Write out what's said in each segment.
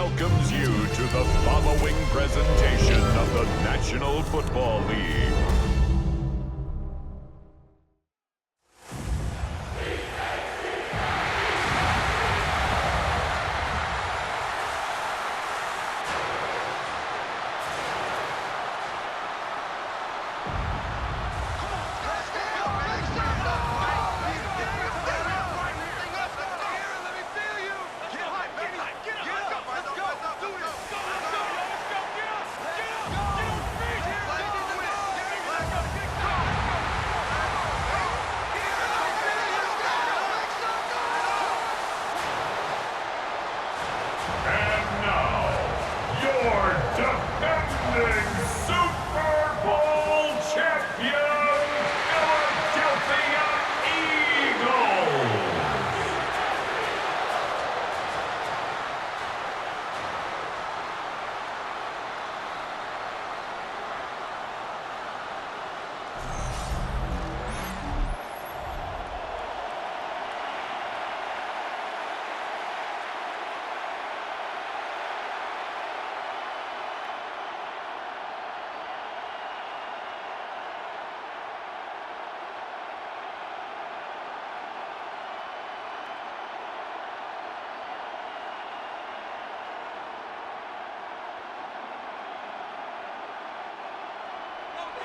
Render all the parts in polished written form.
welcomes you to the following presentation of the National Football League.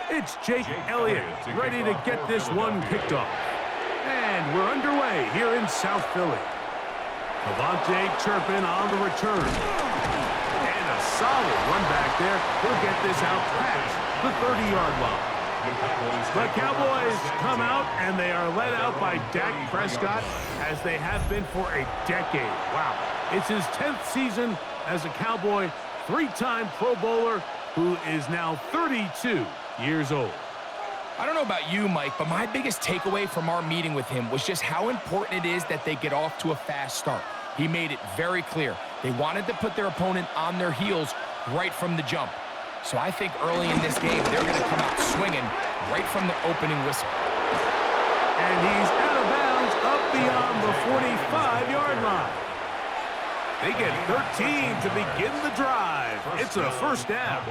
It's Jake Elliott ready to get this one kicked off. And we're underway here in South Philly. Devontae Turpin on the return. And a solid run back there. He'll get this out past the 30-yard line. The Cowboys come out, and they are led out by Dak Prescott, as they have been for a decade. Wow. It's his 10th season as a Cowboy, three-time Pro Bowler, who is now 32 years old. I don't know about you, Mike, but my biggest takeaway from our meeting with him was just how important it is that they get off to a fast start. He made it very clear. They wanted to put their opponent on their heels right from the jump. So I think early in this game, they're going to come out swinging right from the opening whistle. And he's out of bounds up beyond the 45-yard line. They get 13 to begin the drive. It's a first down.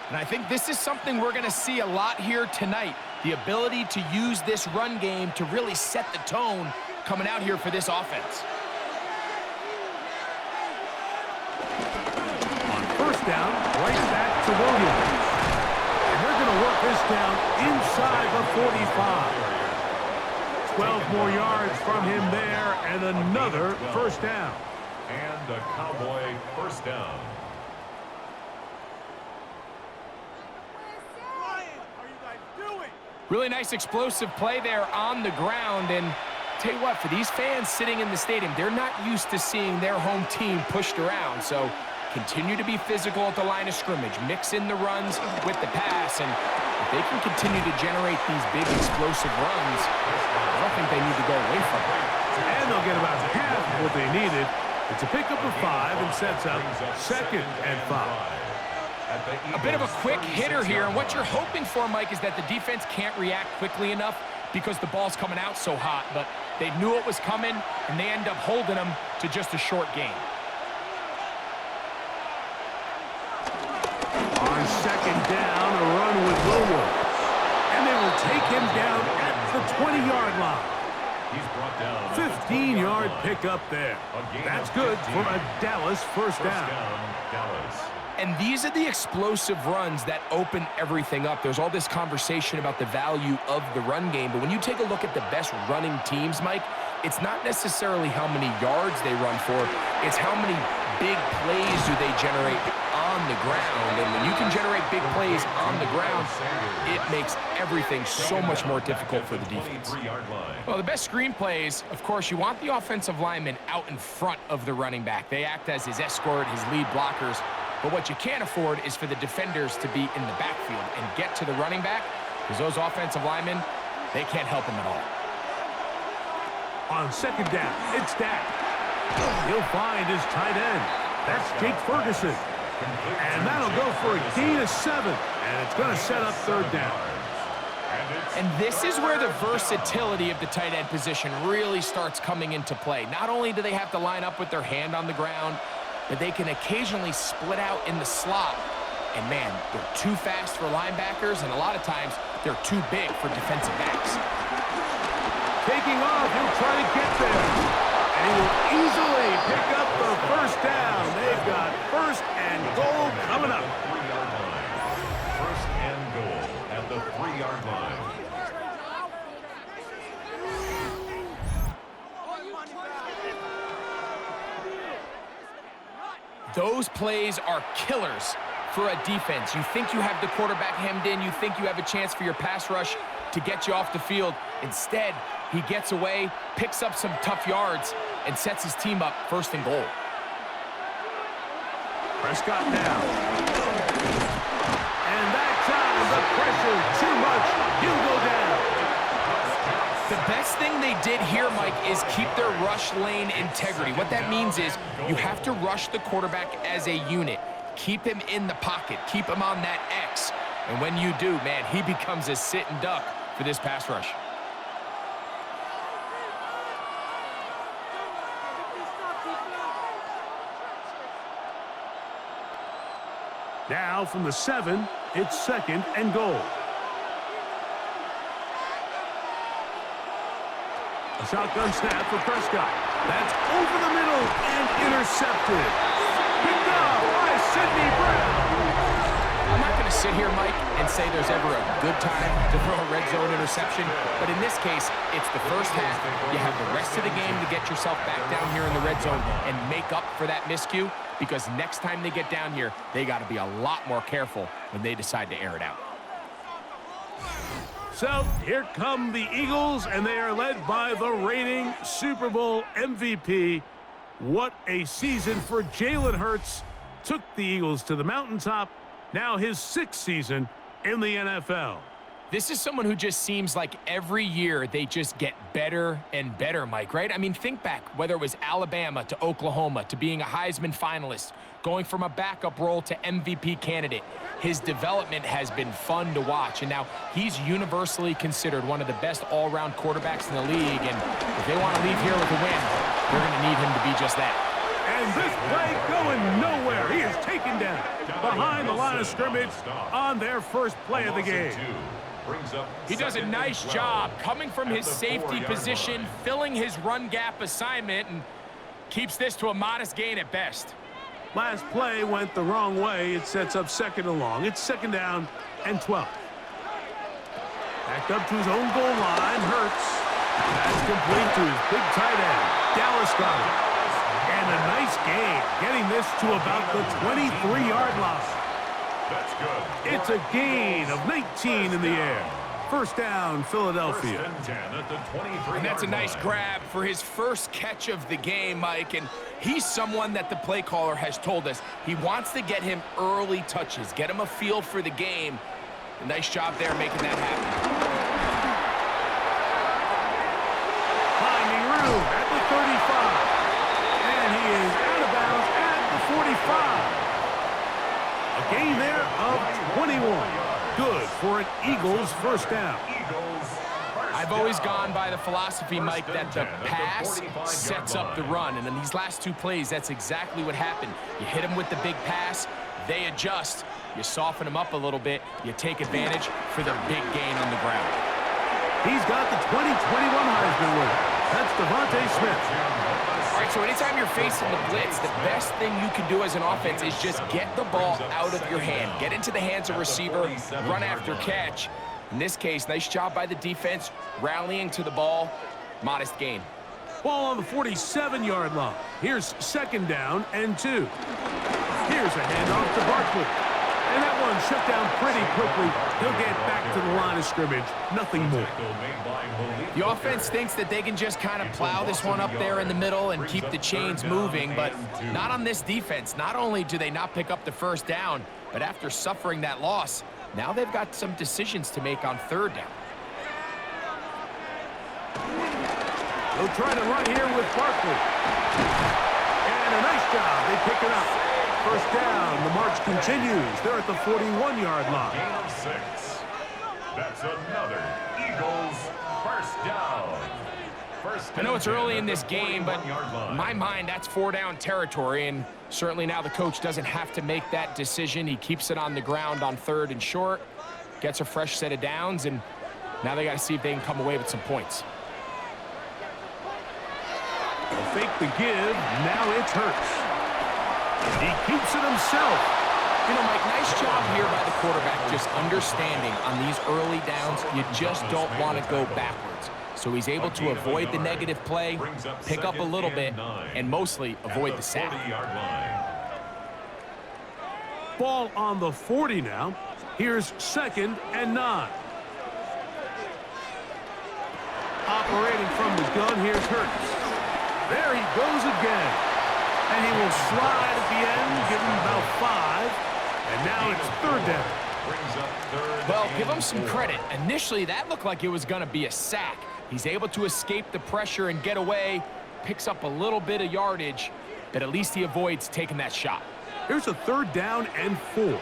And I think this is something we're going to see a lot here tonight. The ability to use this run game to really set the tone coming out here for this offense. On first down, right back to Williams. And they're going to work this down inside the 45. 12 more yards from him there, and another first down. And a Cowboy first down. Really nice explosive play there on the ground. And tell you what, for these fans sitting in the stadium, they're not used to seeing their home team pushed around. So continue to be physical at the line of scrimmage. Mix in the runs with the pass. And if they can continue to generate these big explosive runs, I don't think they need to go away from it. And they'll get about half of what they needed. It's a pickup of 5 and sets up 2nd and 5. A bit of a quick hitter here, and what you're hoping for, Mike, is that the defense can't react quickly enough because the ball's coming out so hot, but they knew it was coming, and they end up holding them to just a short gain. On second down, a run with Williams. And they will take him down at the 20-yard line. He's brought down 15-yard pickup there. That's good for a Dallas first down. Dallas. And these are the explosive runs that open everything up. There's all this conversation about the value of the run game, but when you take a look at the best running teams, Mike, it's not necessarily how many yards they run for, it's how many big plays do they generate on the ground. And when you can generate big plays on the ground, it makes everything so much more difficult for the defense. Well, the best screen plays, of course, you want the offensive lineman out in front of the running back. They act as his escort, his lead blockers. But what you can't afford is for the defenders to be in the backfield and get to the running back, because those offensive linemen, they can't help him at all. On second down, it's Dak. He'll find his tight end. That's Jake Ferguson. And that'll go for a gain of 7. And it's going to set up third down. And this is where the versatility of the tight end position really starts coming into play. Not only do they have to line up with their hand on the ground, but they can occasionally split out in the slot. And man, they're too fast for linebackers, and a lot of times they're too big for defensive backs. Taking off, he'll try to get there. And he will easily pick up the first down. They've got first and goal coming up. 3-yard line. First and goal at the 3-yard line. Those plays are killers for a defense. You think you have the quarterback hemmed in. You think you have a chance for your pass rush to get you off the field. Instead, he gets away, picks up some tough yards, and sets his team up first and goal. Prescott now. And that time, the pressure too much. He'll go down. The best thing they did here, Mike, is keep their rush lane integrity. What that means is you have to rush the quarterback as a unit. Keep him in the pocket. Keep him on that X. And when you do, man, he becomes a sitting duck for this pass rush. Now from the 7, it's second and goal. A shotgun snap for Prescott. That's over the middle and intercepted. Picked up by Sidney Brown. I'm not going to sit here, Mike, and say there's ever a good time to throw a red zone interception, but in this case, it's the first half. You have the rest of the game to get yourself back down here in the red zone and make up for that miscue, because next time they get down here, they got to be a lot more careful when they decide to air it out. So here come the Eagles, and they are led by the reigning Super Bowl MVP. What a season for Jalen Hurts. Took the Eagles to the mountaintop. Now his 6th season in the NFL. This is someone who just seems like every year they just get better and better, Mike, right? I mean, think back, whether it was Alabama to Oklahoma to being a Heisman finalist, going from a backup role to MVP candidate. His development has been fun to watch, and now he's universally considered one of the best all-around quarterbacks in the league, and if they want to leave here with a win, they're going to need him to be just that. And this play going nowhere. He is taken down behind the line of scrimmage on their first play of the game. He does a nice job coming from his safety position, filling his run gap assignment, and keeps this to a modest gain at best. Last play went the wrong way. It sets up second and long. It's second down and 12. Backed up to his own goal line. Hurts. That's complete to his big tight end. Dallas got it. And a nice gain, getting this to about the 23-yard line. That's good. It's a gain of 19 in the air. First down, Philadelphia. First and 10 at the 23-yard And that's a nice line. grab for his first catch of the game, Mike. And he's someone that the play caller has told us he wants to get him early touches, get him a feel for the game. A nice job there making that happen. Finding room at the 35. And he is out of bounds at the 45. A gain there of 21. Good for an Eagles first down. I've always gone by the philosophy, Mike, that the pass sets up the run. And in these last 2 plays, that's exactly what happened. You hit them with the big pass, they adjust. You soften them up a little bit, you take advantage for the big gain on the ground. He's got the 2021 Heisman winner. That's Devontae Smith. All right, so anytime you're facing the blitz, the best thing you can do as an offense is just get the ball out of your hand. Get into the hands of receiver, run after catch. In this case, nice job by the defense, rallying to the ball. Modest gain. Ball on the 47-yard line. Here's second down and 2. Here's a handoff to Barkley. And that one shut down pretty quickly. He'll get back to the line of scrimmage. Nothing more. The offense thinks that they can just kind of plow this one up there in the middle and keep the chains moving, but not on this defense. Not only do they not pick up the first down, but after suffering that loss, now they've got some decisions to make on third down. They'll try to run here with Barkley. And a nice job. They pick it up. First down. The march continues. They're at the 41-yard line. Gain of 6. That's another Eagles first down. I know it's early in this game, but in my mind, that's 4-down territory, and certainly now the coach doesn't have to make that decision. He keeps it on the ground on 3rd and short, gets a fresh set of downs, and now they got to see if they can come away with some points. They'll fake the give. Now it's Hurts. He keeps it himself. You know, Mike, nice job here by the quarterback, just understanding on these early downs, you just don't want to go backwards. So he's able to avoid the negative play, pick up a little bit, and mostly avoid the sack. Ball on the 40 now. Here's 2nd and 9. Operating from the gun, here's Hurts. There he goes again. And he will slide at the end, give him about 5. And now it's 3rd down. Well, give him some credit. Initially, that looked like it was going to be a sack. He's able to escape the pressure and get away, picks up a little bit of yardage, but at least he avoids taking that shot. Here's a 3rd down and 4. Give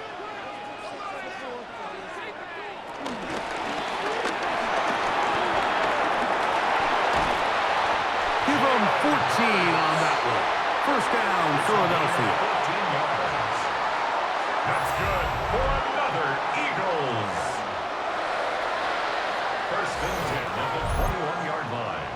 him 14 on that one. 1st down, Philadelphia. That's good for another Eagles. 1st and 10 at the 21-yard line.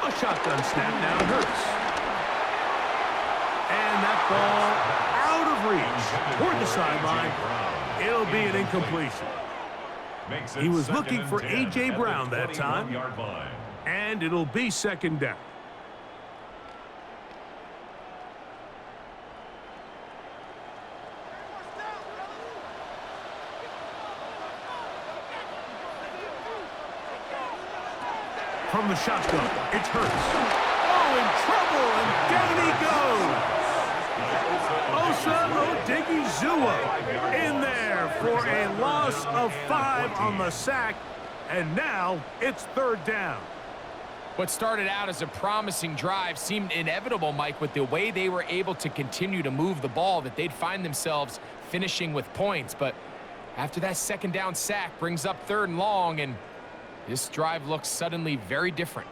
A shotgun snap now to Hurts. And that ball out of reach toward the sideline. It'll be an incompletion. He was looking for A.J. Brown that time. And it'll be 2nd down. From the shotgun, it's Hurts. Oh, in trouble, and down he goes. Osa Odigizua in there for a loss of 5 on the sack, and now it's 3rd down. What started out as a promising drive seemed inevitable, Mike, with the way they were able to continue to move the ball, that they'd find themselves finishing with points. But after that 2nd down sack brings up 3rd and long, and this drive looks suddenly very different.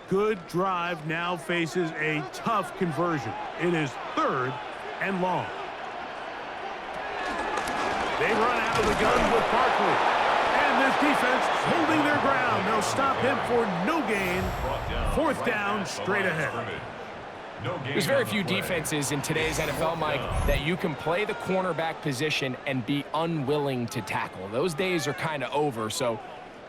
Good drive now faces a tough conversion. It is 3rd and long. They run out of the gun with Barkley. And this defense holding their ground. They'll stop him for no gain. 4th down, straight ahead. There's very few defenses in today's NFL, Mike, that you can play the cornerback position and be unwilling to tackle. Those days are kind of over, so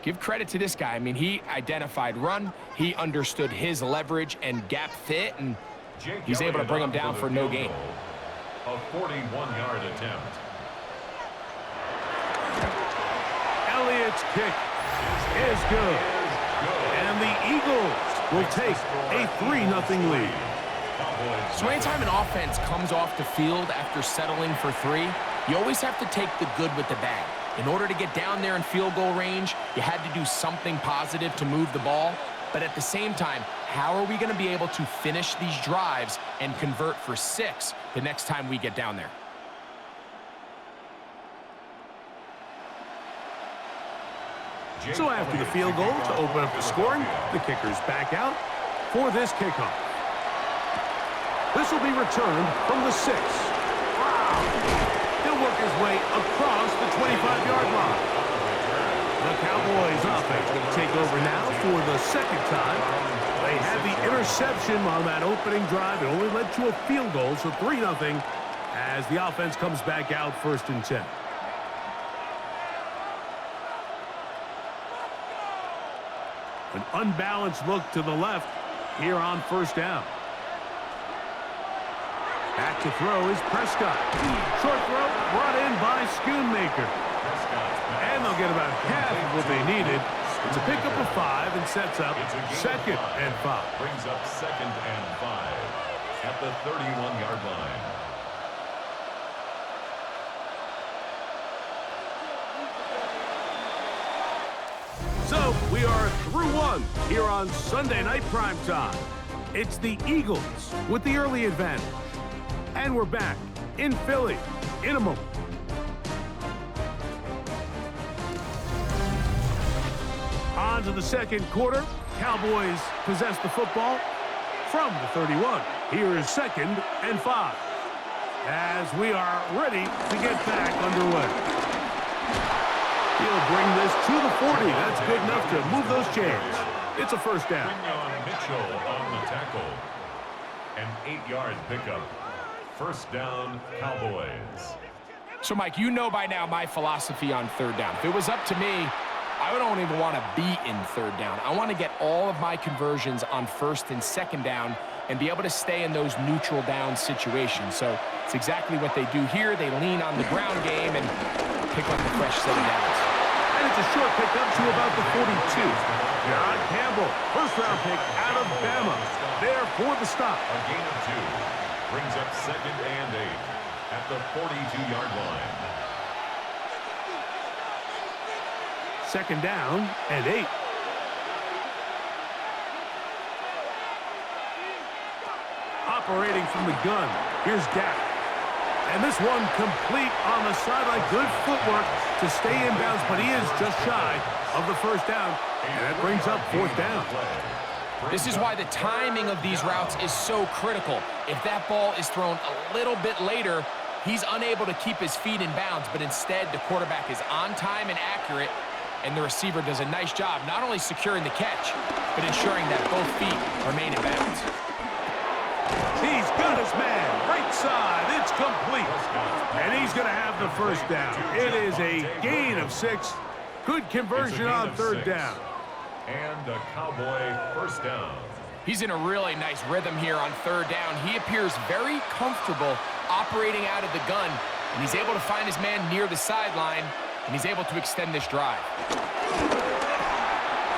give credit to this guy. I mean, he identified run, he understood his leverage and gap fit, and he's able to bring him down for no gain. A 41-yard attempt. Elliott's kick is good. And the Eagles will take a 3-0 lead. So anytime an offense comes off the field after settling for 3, you always have to take the good with the bad. In order to get down there in field goal range, you had to do something positive to move the ball. But at the same time, how are we going to be able to finish these drives and convert for 6 the next time we get down there? So after the field goal to open up the scoring, the kicker's back out for this kickoff. This will be returned from the 6. He'll work his way across the 25-yard line. The Cowboys offense going to take over now for the 2nd time. They had the interception on that opening drive. It only led to a field goal, so 3-0 as the offense comes back out 1st and 10. An unbalanced look to the left here on 1st down. Back to throw is Prescott. Short throw brought in by Schoonmaker. And they'll get about half of what they needed. It's a pickup of 5 and sets up 2nd and 5. Brings up 2nd and 5 at the 31-yard line. So, we are through one here on Sunday Night Primetime. It's the Eagles with the early advantage. And we're back in Philly in a moment. On to the second quarter. Cowboys possess the football from the 31. Here is 2nd and 5. As we are ready to get back underway. He'll bring this to the 40. That's good enough to move those chains. It's a first down. Mitchell on the tackle. An 8-yard pickup. First down, Cowboys. So, Mike, you know by now my philosophy on third down. If it was up to me, I don't even want to be in third down. I want to get all of my conversions on first and second down and be able to stay in those neutral down situations. So it's exactly what they do here. They lean on the ground game and pick up a fresh set of downs. And it's a short pickup to about the 42. John Campbell, first-round pick out of Bama. There for the stop. A gain of 2. Brings up 2nd and 8 at the 42-yard line. 2nd down and 8. Operating from the gun. Here's Dak. And this one complete on the sideline. Good footwork to stay in bounds, but he is just shy of the first down. And that brings up 4th down. This is why the timing of these routes is so critical. If that ball is thrown a little bit later, he's unable to keep his feet in bounds, but instead the quarterback is on time and accurate, and the receiver does a nice job not only securing the catch, but ensuring that both feet remain in bounds. He's got his man. Right side. It's complete. And he's going to have the first down. It is a gain of 6. Good conversion on third down. And a Cowboy first down. He's in a really nice rhythm here on third down. He appears very comfortable operating out of the gun, and he's able to find his man near the sideline, and he's able to extend this drive.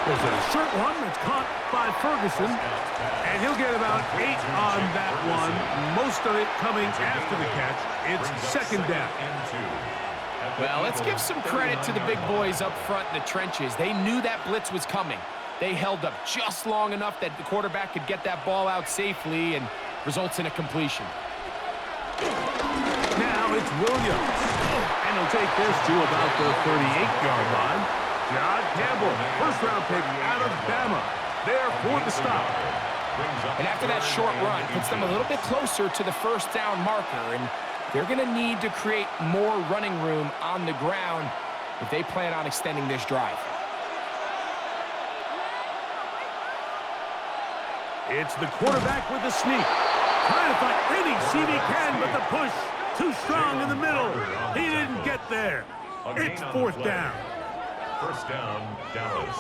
There's a short one that's caught by Ferguson, and he'll get about 8 on that one. Most of it coming after the catch. It's 2nd down. Well, let's give some credit to the big boys up front in the trenches. They knew that blitz was coming. They held up just long enough that the quarterback could get that ball out safely and results in a completion. Now it's Williams, and he'll take this to about the 38-yard line. John Campbell, first-round pick out of Bama, there for the stop. And after that short run, puts them a little bit closer to the first down marker, and they're going to need to create more running room on the ground if they plan on extending this drive. It's the quarterback with the sneak. Trying to find any seat he can, but the push too strong in the middle. He didn't get there. It's 4th down. First down, Dallas.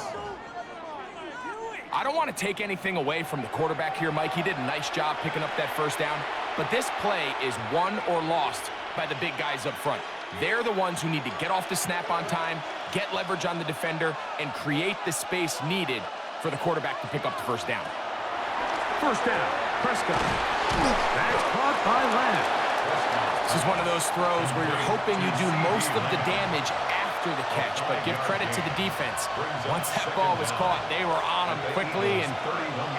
I don't want to take anything away from the quarterback here, Mike. He did a nice job picking up that first down. But this play is won or lost by the big guys up front. They're the ones who need to get off the snap on time, get leverage on the defender, and create the space needed for the quarterback to pick up the first down. First down, Prescott. That's caught by Lamb. This is one of those throws where you're hoping you do most of the damage after the catch, but give credit to the defense. Once that ball was caught, they were on him quickly, and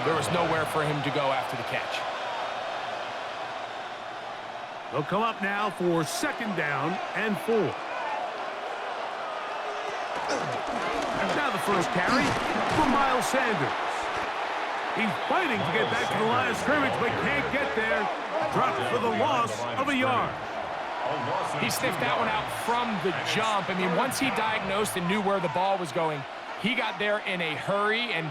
there was nowhere for him to go after the catch. They'll come up now for 2nd down and 4. Now the first carry for Miles Sanders. He's fighting to get back to the line of scrimmage, but can't get there. Dropped for the loss of a yard. He sniffed that one out from the jump. I mean, once he diagnosed and knew where the ball was going, he got there in a hurry, and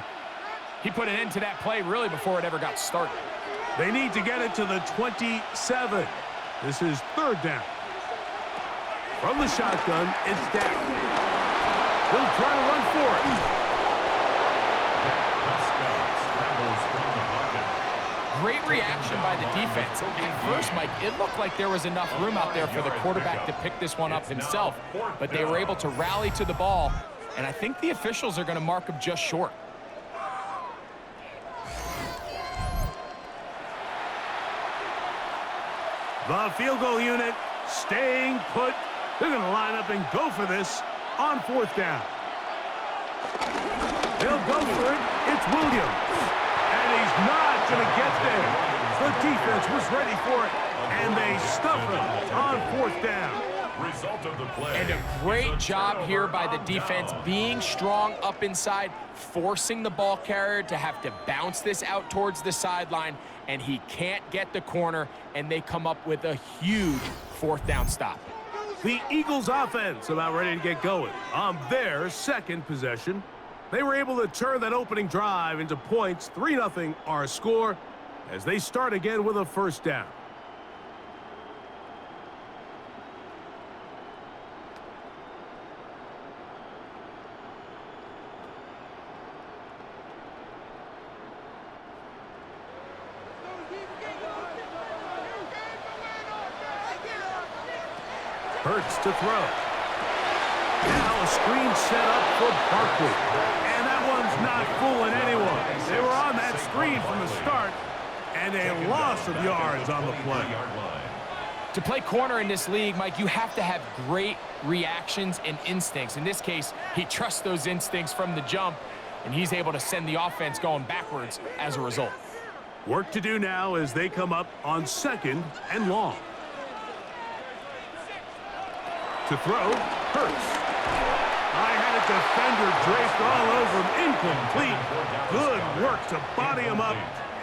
he put an end to that play really before it ever got started. They need to get it to the 27. This is 3rd down. From the shotgun, it's Dak. He'll try to run for it. Great reaction by the defense. At first, Mike, it looked like there was enough room out there for the quarterback to pick this one up himself, but they were able to rally to the ball, and I think the officials are going to mark him just short. The field goal unit staying put. They're going to line up and go for this on 4th down. They'll go for it. It's Williams. And he's not going to get there. The defense was ready for it, and they stuff him on fourth down. Result of the play. And a great job here by the defense, being strong up inside, forcing the ball carrier to have to bounce this out towards the sideline, and he can't get the corner, and they come up with a huge fourth down stop. The Eagles offense about ready to get going on their second possession. They were able to turn that opening drive into points. 3-0 our score as they start again with a first down. Hurts to throw. Now a screen set up for Barkley. And that one's not fooling anyone. They were on that screen from the start, and a loss of yards on the play. To play corner in this league, Mike, you have to have great reactions and instincts. In this case, he trusts those instincts from the jump, and he's able to send the offense going backwards as a result. Work to do now as they come up on 2nd and long. To throw, Hurts. I had a defender draped all over him. Incomplete. Good work to body him up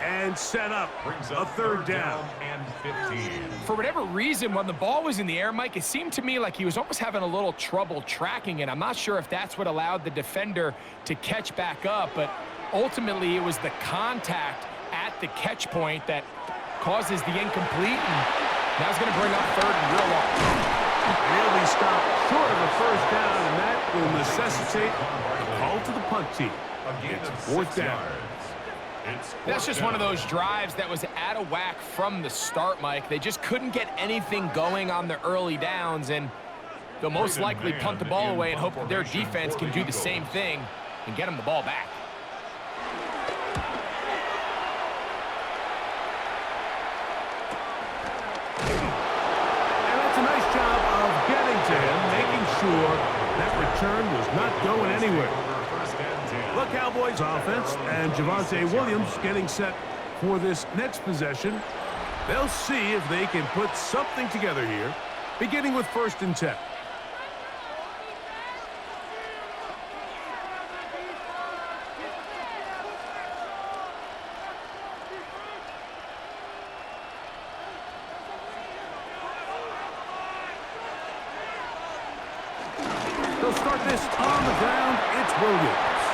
and set up a third down. And 15. For whatever reason, when the ball was in the air, Mike, it seemed to me like he was almost having a little trouble tracking it. I'm not sure if that's what allowed the defender to catch back up, but ultimately it was the contact at the catch point that causes the incomplete, and now he's going to bring up 3rd and real long. He'll be stopped short of a first down, and that will necessitate a call to the punt team. It's 4th down. That's just one of those drives that was out of whack from the start, Mike. They just couldn't get anything going on the early downs, and they'll most likely punt the ball away and hope that their defense can do the same thing and get them the ball back. Sure that return was not going anywhere. The Cowboys offense and Javonte Williams getting set for this next possession. They'll see if they can put something together here, beginning with 1st and 10. They'll start this on the ground. It's Williams.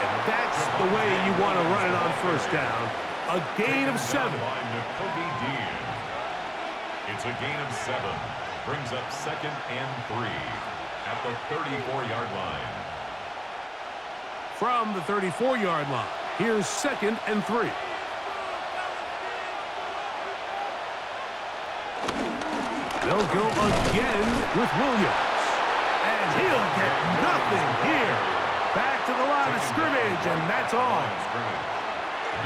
And that's the way you want to run it on 1st down. A gain of 7. It's a gain of 7. Brings up 2nd and 3 at the 34-yard line. From the 34-yard line, here's 2nd and 3. They'll go again with Williams. And he'll get nothing here. Back to the line of scrimmage, and that's all.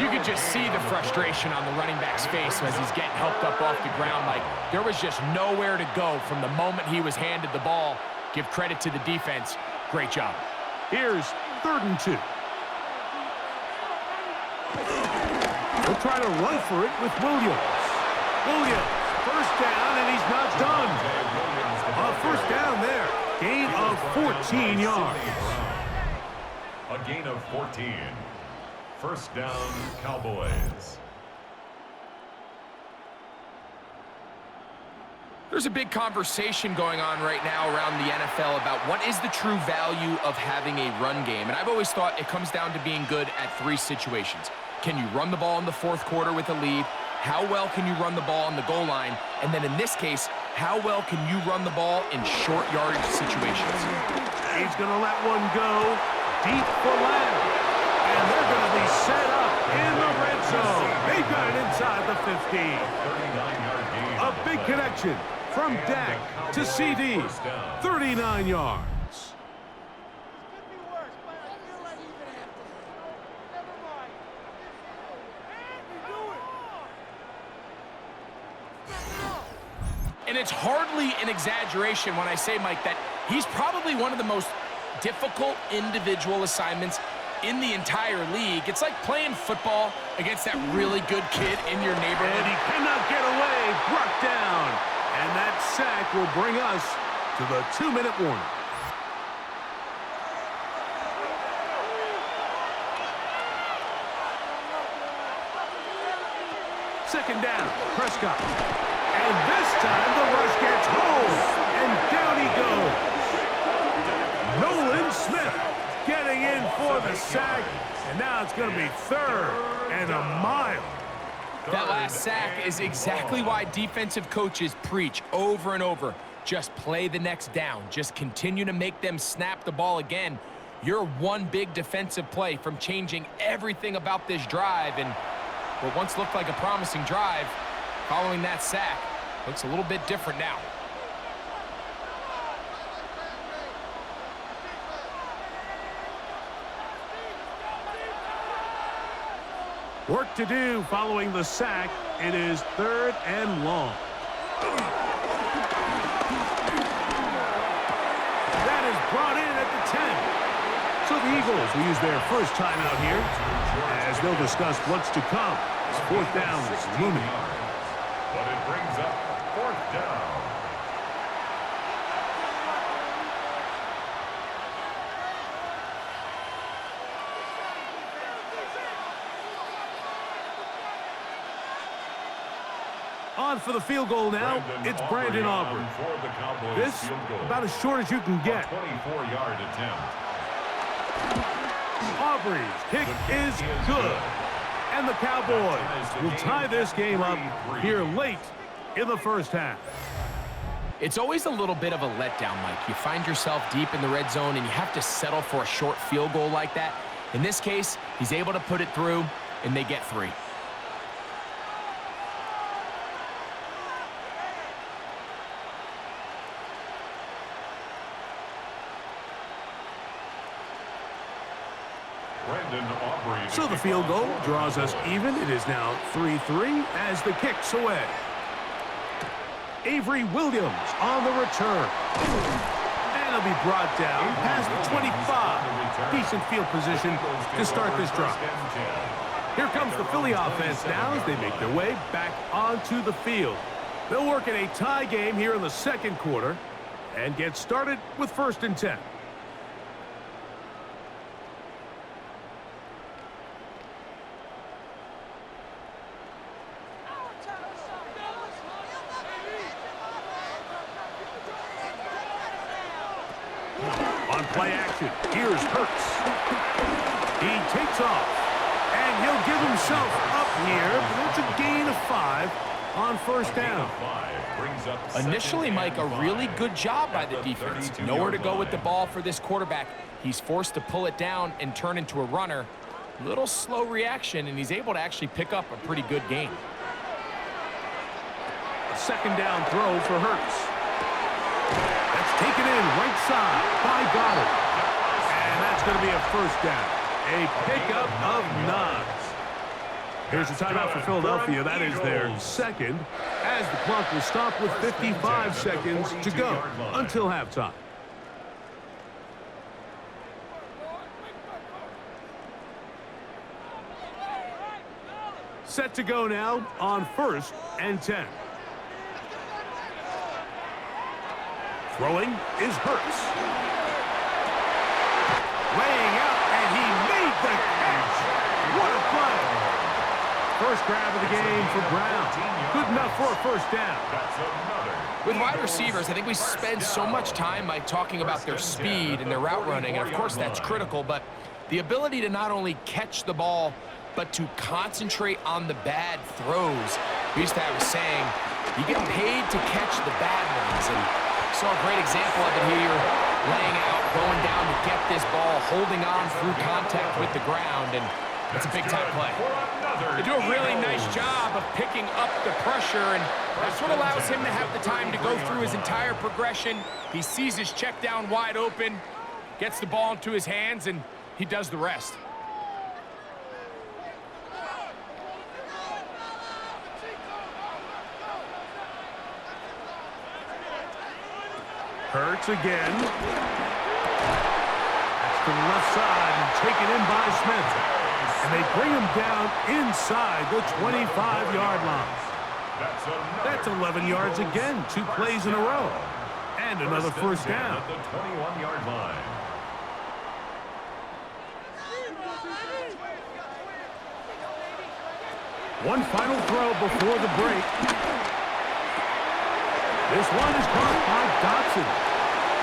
You could just see the frustration on the running back's face as he's getting helped up off the ground. Like, there was just nowhere to go from the moment he was handed the ball. Give credit to the defense. Great job. Here's 3rd and 2. They'll try to run for it with Williams. Williams, 1st down, and he's not done. A 1st down there. Gain of 14 yards. A gain of 14. 1st down, Cowboys. There's a big conversation going on right now around the NFL about what is the true value of having a run game. And I've always thought it comes down to being good at 3 situations. Can you run the ball in the 4th quarter with a lead? How well can you run the ball on the goal line? And then in this case, how well can you run the ball in short yardage situations? He's going to let one go deep for Lamb. And they're going to be set up in the red zone. They've got it inside the 15. A big connection from Dak to CD. 39 yards. And it's hardly an exaggeration when I say, Mike, that he's probably one of the most difficult individual assignments in the entire league. It's like playing football against that really good kid in your neighborhood. And he cannot get away. Brought down. And that sack will bring us to the 2-minute warning. Second down, Prescott. And this time the rush gets home. And down he goes. Nolan Smith getting in for the sack. And now it's going to be 3rd and a mile. That last sack is exactly why defensive coaches preach over and over. Just play the next down. Just continue to make them snap the ball again. You're one big defensive play from changing everything about this drive. And what once looked like a promising drive, following that sack, looks a little bit different now. Work to do following the sack. It is 3rd and long. That is brought in at the 10. So the Eagles will use their first timeout here as they'll discuss what's to come. As 4th down is looming. But it brings up 4th down. On for the field goal now. It's Brandon Aubrey. This about as short as you can get. 24-yard attempt. Aubrey's kick is good. And the Cowboys will tie this game up here late in the first half. It's always a little bit of a letdown, Mike. You find yourself deep in the red zone and you have to settle for a short field goal like that. In this case, he's able to put it through and they get 3. So the field goal draws us even. It is now 3-3 as the kick's away. Avery Williams on the return. And he'll be brought down past the 25. Decent field position to start this drive. Here comes the Philly offense now as they make their way back onto the field. They'll work in a tie game here in the 2nd quarter and get started with 1st and 10. On play action, here's Hurts. He takes off, and he'll give himself up here, but it's a gain of 5 on 1st down. Initially, Mike, a really good job by the defense. Nowhere to go with the ball for this quarterback. He's forced to pull it down and turn into a runner. Little slow reaction, and he's able to actually pick up a pretty good gain. A 2nd down throw for Hurts. That's taken in right side by Goddard. And that's going to be a 1st down. A pickup of 9. Here's the timeout for Philadelphia. That is their 2nd, as the clock will stop with 55 seconds to go until halftime. Set to go now on 1st and 10. Throwing is Hurts. Laying out, and he made the catch. What a play. First grab of the game for Brown. Good enough for a 1st down. With wide receivers, I think we spend so much time by talking about their speed and their route running, and of course that's critical, but the ability to not only catch the ball, but to concentrate on the bad throws. We used to have a saying, you get paid to catch the bad ones, and saw a great example of it here, laying out, going down to get this ball, holding on through contact with the ground, and it's a big-time play. They do a really nice job of picking up the pressure, and that's what allows him to have the time to go through his entire progression. He sees his check down wide open, gets the ball into his hands, and he does the rest. Hurts again. That's to the left side and taken in by Smith. And they bring him down inside the 25-yard line. That's 11 yards again, 2 plays in a row. And another first down. At the 21-yard line. One final throw before the break. This one is caught by Dotson.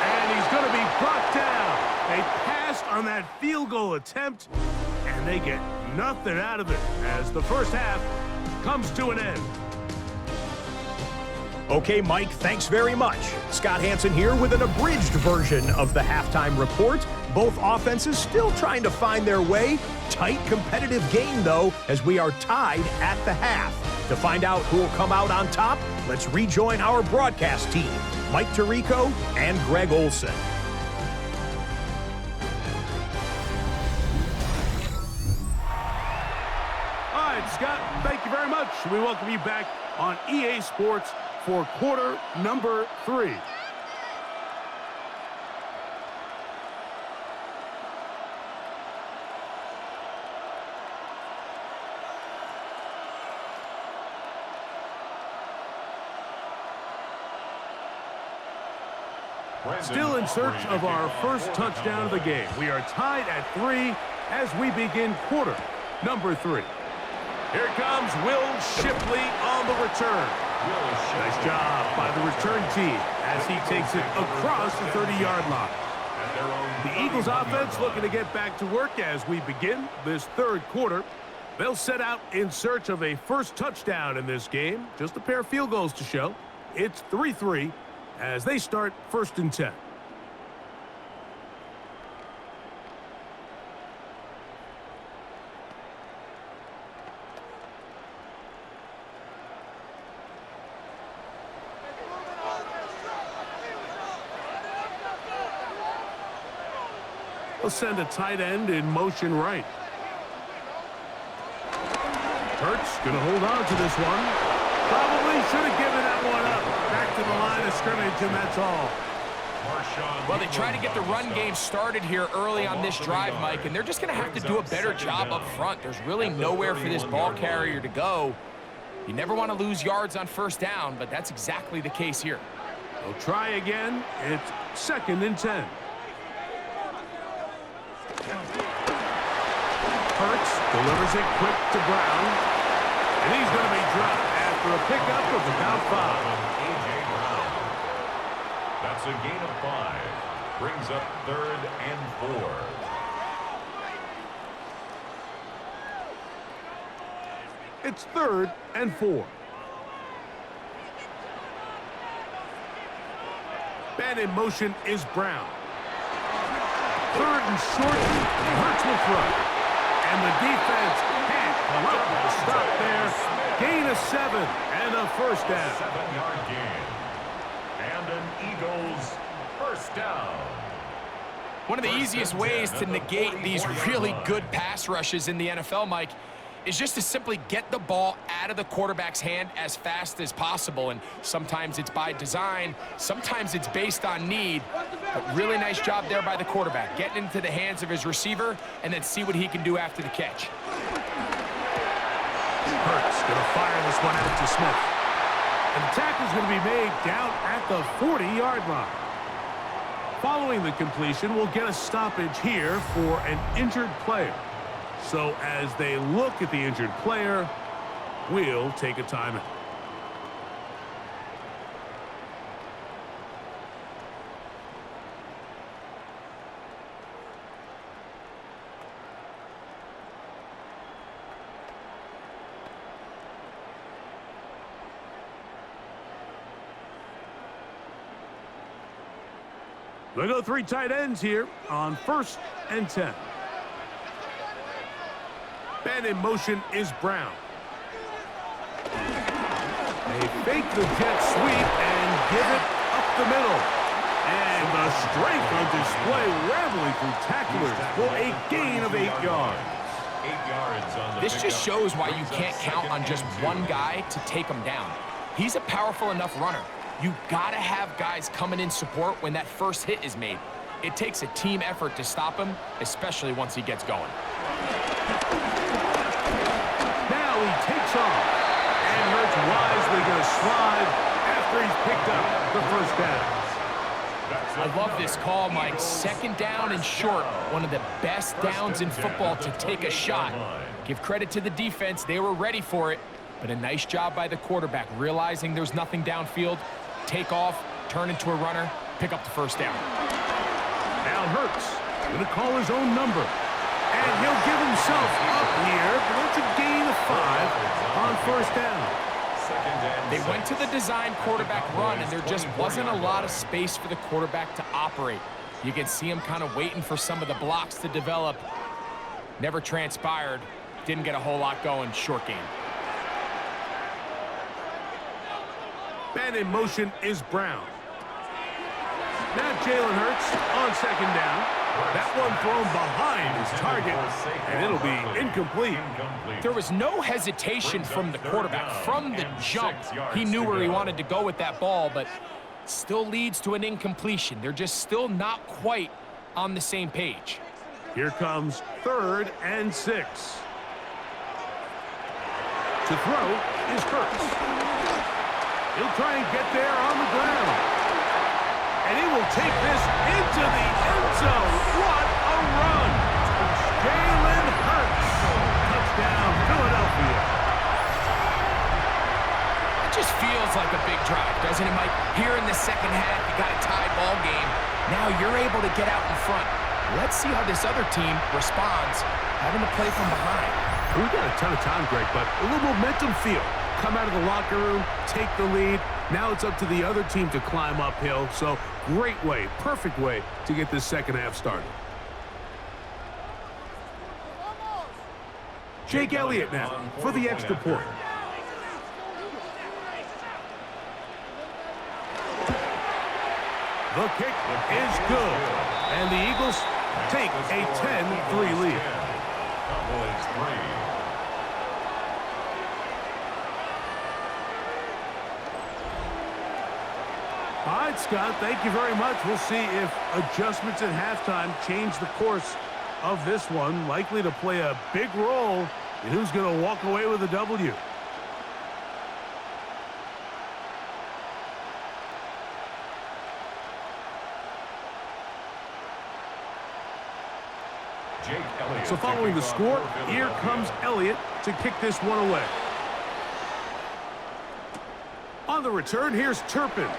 And he's going to be brought down. They passed on that field goal attempt, and they get nothing out of it as the first half comes to an end. Okay, Mike, thanks very much. Scott Hansen here with an abridged version of the halftime report. Both offenses still trying to find their way. Tight, competitive game, though, as we are tied at the half. To find out who will come out on top, let's rejoin our broadcast team, Mike Tirico and Greg Olson. All right, Scott, thank you very much. We welcome you back on EA Sports for quarter number 3. Still in search of our first touchdown of the game. We are tied at 3 as we begin quarter number 3. Here comes Will Shipley on the return. Nice job by the return team as he takes it across the 30-yard line. The Eagles offense looking to get back to work as we begin this third quarter. They'll set out in search of a first touchdown in this game. Just a pair of field goals to show. It's 3-3 as they start 1st and 10. They'll send a tight end in motion right. Hurts going to hold on to this one. Probably should have given that one up. Back to the line of scrimmage, and that's all. Well, they try to get the run game started here early on this drive, Mike, and they're just going to have to do a better job up front. There's really nowhere for this ball carrier to go. You never want to lose yards on first down, but that's exactly the case here. They'll try again. It's 2nd and 10. Hurts delivers it quick to Brown. And he's going to be dropped after a pickup of about 5. A.J. Brown. That's a gain of 5. Brings up 3rd and 4. It's 3rd and 4. Man in motion is Brown. 3rd and short. Hurts will throw. And the defense can't come up with a stop there. Gain of 7 and a first down. 7-yard gain. And an Eagles first down. One of the easiest ways to negate these really good pass rushes in the NFL, Mike, is just to simply get the ball out of the quarterback's hand as fast as possible. And sometimes it's by design, sometimes it's based on need. But really nice job there by the quarterback, getting into the hands of his receiver and then see what he can do after the catch. Hurts going to fire this one out to Smith. And the tackle's going to be made down at the 40-yard line. Following the completion, we'll get a stoppage here for an injured player. So as they look at the injured player, we'll take a timeout. They go 3 tight ends here on 1st and 10. Man in motion is Brown. They fake the jet sweep and give it up the middle. And the strength on display, rambling through tacklers for a gain of 8 yards. 8 yards on the This just shows why you can't count on just one guy to take him down. He's a powerful enough runner. You gotta have guys coming in support when that first hit is made. It takes a team effort to stop him, especially once he gets going. Now he takes off. And Hurts wisely going to slide after he's picked up the first down. I love this call, Mike. Second down and short. One of the best downs in football to take a shot. Give credit to the defense. They were ready for it. But a nice job by the quarterback, realizing there's nothing downfield. Take off, turn into a runner, pick up the first down. Now Hurts going to call his own number. And he'll give himself up here, but it's a gain of 5 on first down. They went to the design quarterback run, and there just wasn't a lot of space for the quarterback to operate. You can see him kind of waiting for some of the blocks to develop. Never transpired. Didn't get a whole lot going. Short game. Man in motion is Brown. Now Jalen Hurts on second down. That one thrown behind his target, and it'll be incomplete. There was no hesitation from the quarterback. From the jump, he knew where he wanted to go with that ball, but still leads to an incompletion. They're just still not quite on the same page. Here comes 3rd and 6. To throw is Hurts. He'll try and get there on the ground. And he will take this into the end zone. What a run! Jalen Hurts. Touchdown, Philadelphia. It just feels like a big drive, doesn't it, Mike? Here in the second half, you got a tied ball game. Now you're able to get out in front. Let's see how this other team responds, having to play from behind. We got a ton of time, Greg, but a little momentum feel. Come out of the locker room, take the lead. Now it's up to the other team to climb uphill. So great way, perfect way to get this second half started. Jake Elliott now for the extra point. The kick is good. And the Eagles take a 10-3 lead. Cowboys 3. All right, Scott, thank you very much. We'll see if adjustments at halftime change the course of this one. Likely to play a big role in who's going to walk away with a W. So following the score, here comes Elliott to kick this one away. On the return, here's Turpin.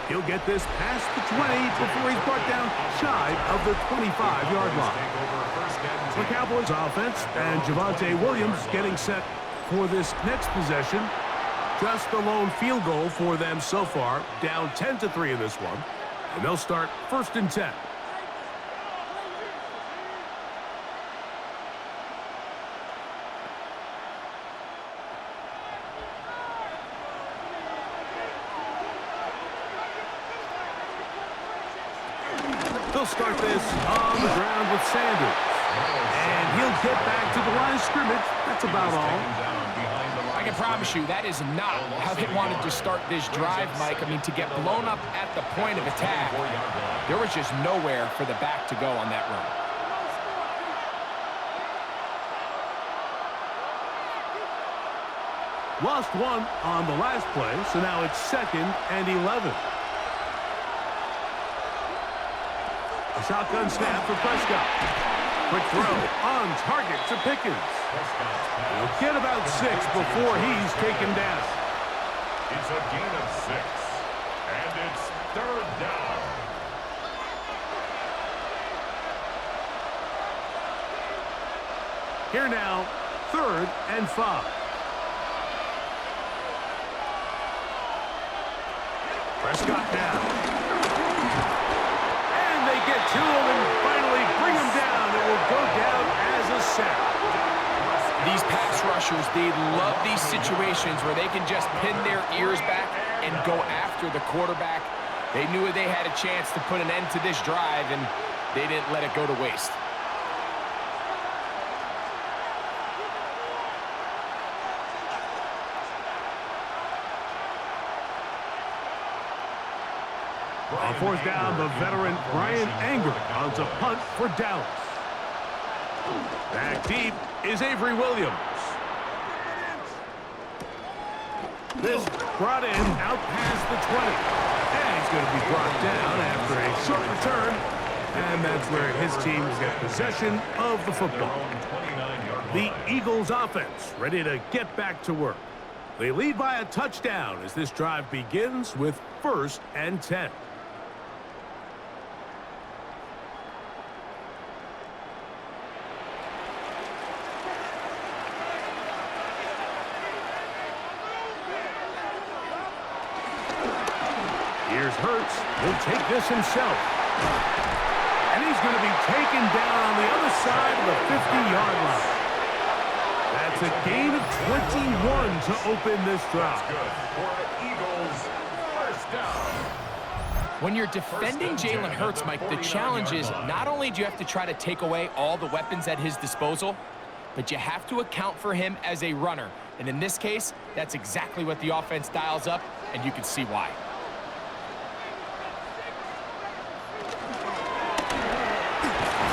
He'll get this past the 20 before he's brought down shy of the 25-yard line. The Cowboys offense and Javonte Williams getting set for this next possession. Just the lone field goal for them so far, down 10-3 in this one. And they'll start 1st and 10. They'll start this on the ground with Sanders. And he'll get back to the line of scrimmage. That's about all. I can promise you that is not how they wanted to start this drive, Mike. I mean, to get blown up at the point of attack, there was just nowhere for the back to go on that run. Lost one on the last play, so now it's 2nd and 11. A shotgun snap for Prescott. Quick throw on target to Pickens. He'll get about 6 before he's taken down. It's a gain of 6, and it's 3rd down. Here now, 3rd and 5. Prescott now. And they get to him and finally bring him down. It will go down as a sack. These pass rushers, they love these situations where they can just pin their ears back and go after the quarterback. They knew they had a chance to put an end to this drive, and they didn't let it go to waste. On fourth down, the veteran Brian Anger on to punt for Dallas. Back deep is Avery Williams. This brought in out past the 20. And he's going to be brought down after a short return. And that's where his team will get possession of the football. The Eagles offense ready to get back to work. They lead by a touchdown as this drive begins with 1st and 10. Here's Hurts. He'll take this himself. And he's going to be taken down on the other side of the 50-yard line. That's a gain of 21 to open this drive. When you're defending Jalen Hurts, Mike, the challenge is not only do you have to try to take away all the weapons at his disposal, but you have to account for him as a runner. And in this case, that's exactly what the offense dials up, and you can see why.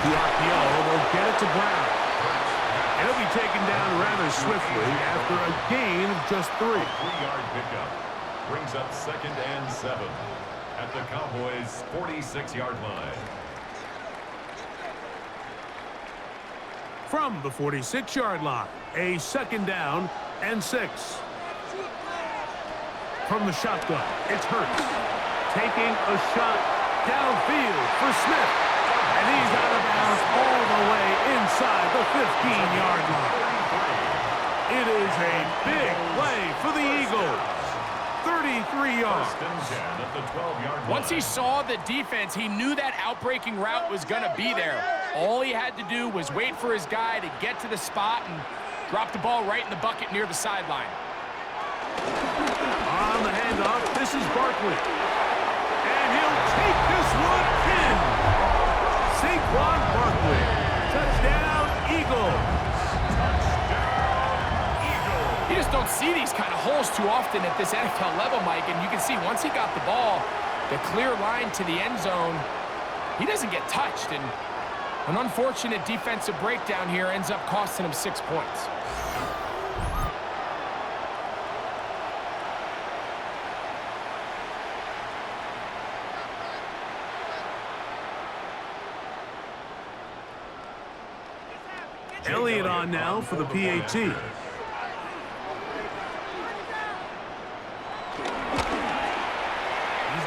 The RPO will get it to Brown. And he'll be taken down rather swiftly after a gain of just 3. 3-yard pickup brings up 2nd and 7 at the Cowboys' 46-yard line. From the 46-yard line, a 2nd down and 6. From the shotgun, it's Hurts. Taking a shot downfield for Smith. And he's out of bounds all the way inside the 15-yard line. It is a big play for the Eagles. 33 yards. Once he saw the defense, he knew that outbreaking route was going to be there. All he had to do was wait for his guy to get to the spot and drop the ball right in the bucket near the sideline. On the handoff, this is Barkley. And he'll take this one in. Saquon Barkley. Touchdown, Eagles. You just don't see these kind of holes too often at this NFL level, Mike. And you can see once he got the ball, the clear line to the end zone, he doesn't get touched. And an unfortunate defensive breakdown here ends up costing him 6 points. Elliott on now for the PAT. He's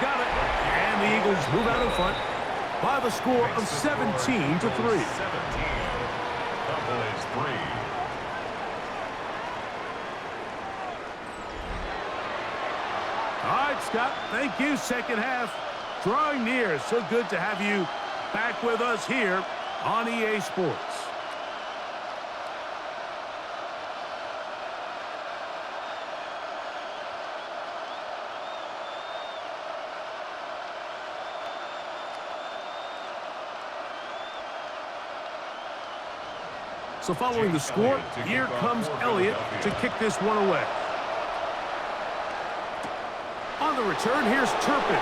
got it. And the Eagles move out in front by the score of 17 to 3. 17. Cowboys 3. All right, Scott. Thank you. Second half drawing near. So good to have you back with us here on EA Sports. So following the score, here comes Elliott to kick this one away. On the return, here's Turpin.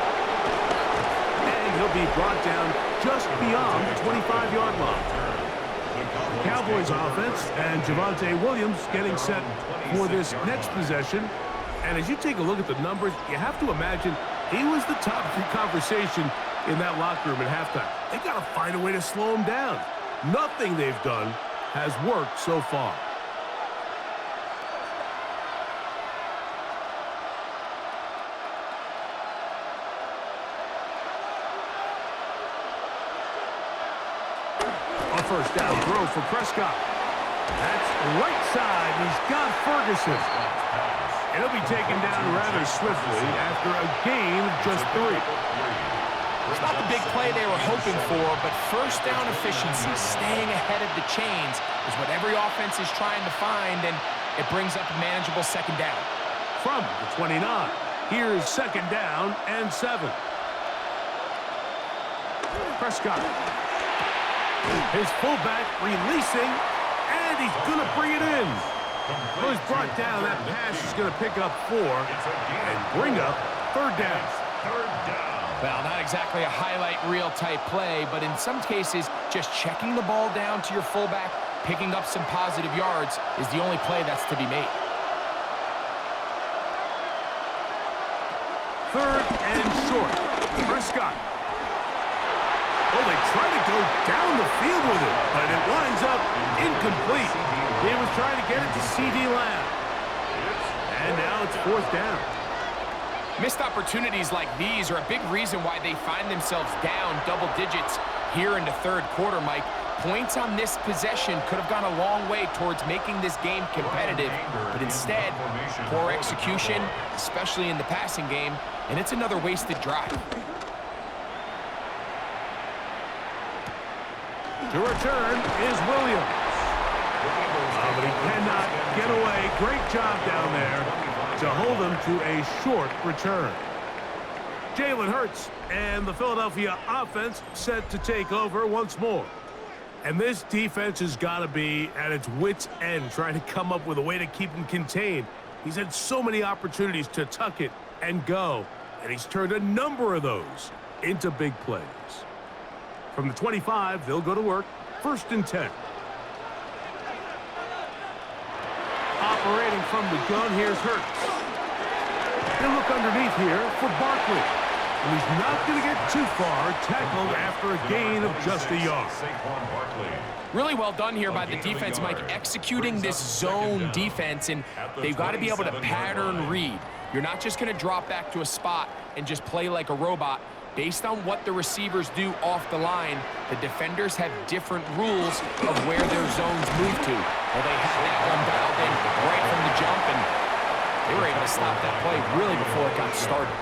And he'll be brought down just beyond the 25-yard line. The Cowboys offense and Javonte Williams getting set for this next possession. And as you take a look at the numbers, you have to imagine he was the top of the conversation in that locker room at halftime. They got to find a way to slow him down. Nothing they've done has worked so far. A first down throw for Prescott. That's right side. He's got Ferguson. And he'll be taken down rather swiftly after a gain of just 3. It's not the big play they were hoping for, but first down efficiency, staying ahead of the chains, is what every offense is trying to find, and it brings up a manageable second down. From the 29, here's second down and 7. Prescott. His fullback releasing, and he's going to bring it in. So he's brought down. That pass is going to pick up 4 and bring up third down. Third down. Well, not exactly a highlight reel type play, but in some cases, just checking the ball down to your fullback, picking up some positive yards is the only play that's to be made. Third and short. Prescott. Oh, they try to go down the field with it, but it winds up incomplete. He was trying to get it to C.D. Lamb. And now it's fourth down. Missed opportunities like these are a big reason why they find themselves down double digits here in the third quarter, Mike. Points on this possession could have gone a long way towards making this game competitive, but instead, poor execution, especially in the passing game, and it's another wasted drive. To return is Williams. But he cannot get away. Great job down there to hold him to a short return. Jalen Hurts and the Philadelphia offense set to take over once more. And this defense has got to be at its wits' end trying to come up with a way to keep him contained. He's had so many opportunities to tuck it and go, and he's turned a number of those into big plays. From the 25, they'll go to work. First and 10. Operating from the gun, here's Hurts. They'll look underneath here for Barkley. And he's not going to get too far, tackled after a gain of just a yard. Really well done here by the defense, Mike, executing this zone defense, and they've got to be able to pattern read. You're not just going to drop back to a spot and just play like a robot. Based on what the receivers do off the line, the defenders have different rules of where their zones move to. Well, they had that one dialed in right from the jump, and they were able to stop that play really before it got started.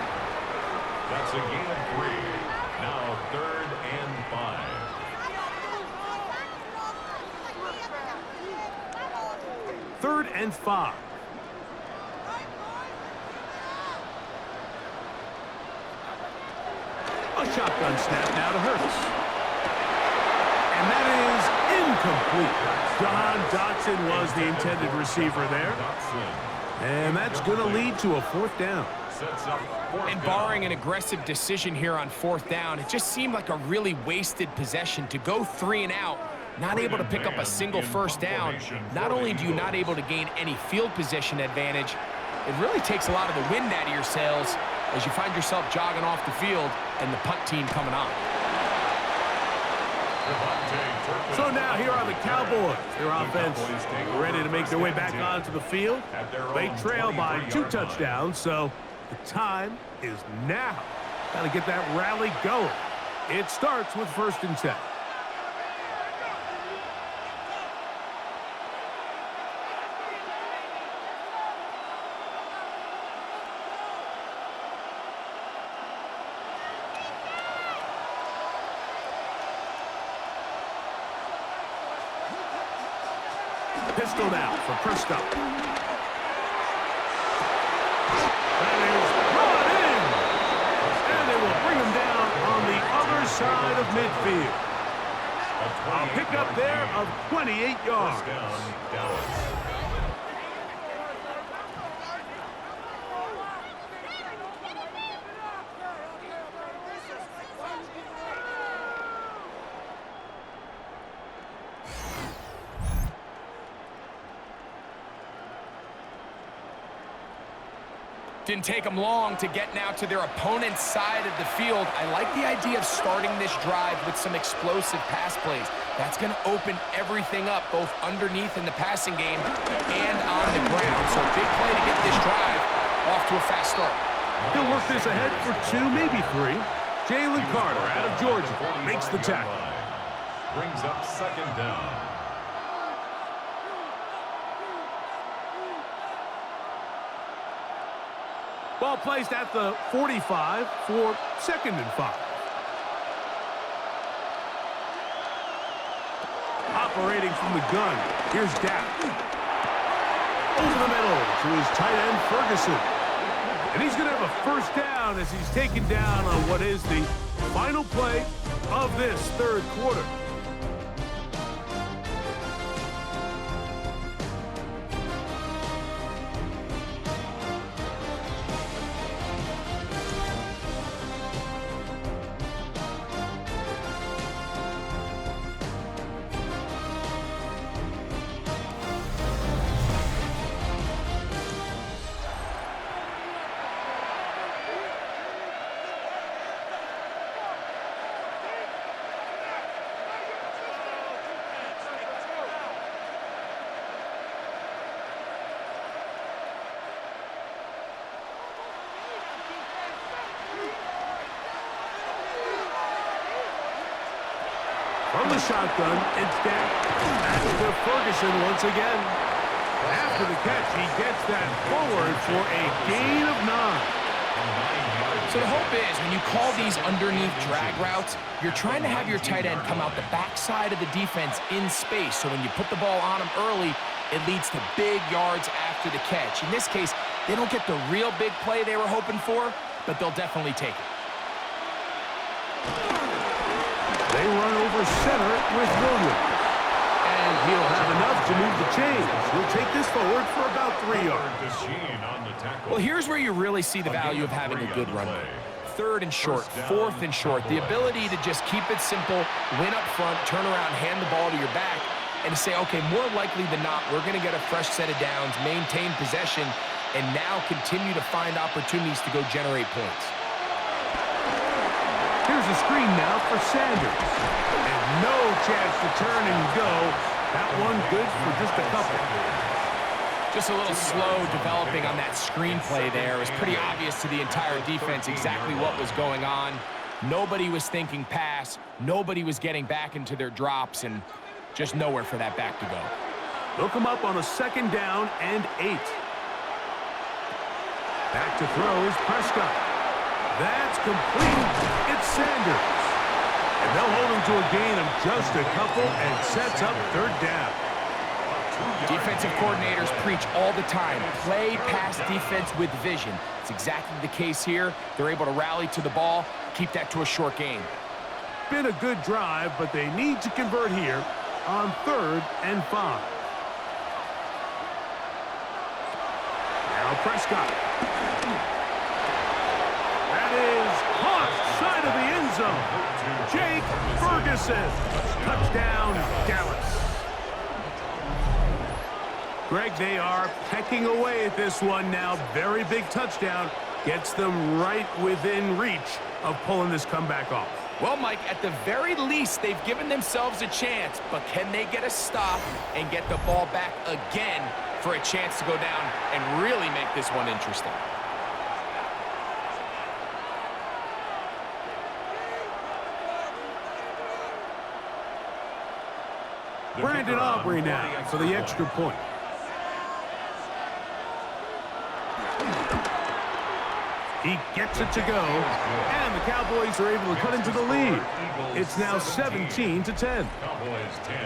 That's a gain of 3. Now 3rd and 5. 3rd and 5. A shotgun snap now to Hurts. And that is incomplete. John Dotson was the intended receiver there. And that's going to lead to a fourth down. And barring an aggressive decision here on fourth down, it just seemed like a really wasted possession to go 3 and out, not able to pick up a single first down. Not only do you not able to gain any field position advantage, it really takes a lot of the wind out of your sails as you find yourself jogging off the field and the punt team coming on. So now here are the Cowboys. Their offense ready to make their way back onto the field. They trail by 2 touchdowns, so the time is now. Got to get that rally going. It starts with 1st and 10. Pistol now for Prescott. That is brought in. And they will bring him down on the other side of midfield. A pickup there of 28 yards. Didn't take them long to get now to their opponent's side of the field. I like the idea of starting this drive with some explosive pass plays. That's going to open everything up, both underneath in the passing game and on the ground. So big play to get this drive off to a fast start. He'll work this ahead for 2, maybe 3. Jalen Carter out of Georgia makes the tackle. Brings up 2nd down. Ball placed at the 45 for 2nd and 5. Operating from the gun, here's Dak. Over the middle to his tight end, Ferguson. And he's going to have a first down as he's taken down on what is the final play of this 3rd quarter. the shotgun. Instead, back to Ferguson once again. After the catch, he gets that forward for a gain of 9. So the hope is when you call these underneath drag routes, you're trying to have your tight end come out the backside of the defense in space. So when you put the ball on him early, it leads to big yards after the catch. In this case, they don't get the real big play they were hoping for, but they'll definitely take it. They run over center with Williams. And he'll have enough to move the chains. He'll take this forward for about 3 yards. Well, here's where you really see the value of having a good run game. 3rd and short, 4th and short. The ability to just keep it simple, win up front, turn around, hand the ball to your back, and to say, okay, more likely than not, we're going to get a fresh set of downs, maintain possession, and now continue to find opportunities to go generate points. Here's a screen now for Sanders. And no chance to turn and go. That one good for just a couple. Just a little slow developing on that screenplay there. It was pretty obvious to the entire defense exactly what was going on. Nobody was thinking pass. Nobody was getting back into their drops, and just nowhere for that back to go. They'll come up on a 2nd down and 8. Back to throw is Prescott. That's complete. It's Sanders. And they'll hold him to a gain of just a couple and sets up 3rd down. Defensive coordinators preach all the time, play pass defense with vision. It's exactly the case here. They're able to rally to the ball, keep that to a short gain. Been a good drive, but they need to convert here on 3rd and 5. Now Prescott. That is caught side of the end zone. Jake Ferguson. Touchdown, Dallas. Greg, they are pecking away at this one now. Very big touchdown. Gets them right within reach of pulling this comeback off. Well, Mike, at the very least, they've given themselves a chance, but can they get a stop and get the ball back again for a chance to go down and really make this one interesting? Brandon Aubrey now for the extra point. He gets it to go, and the Cowboys are able to cut into the lead. It's now 17-10. Cowboys 10.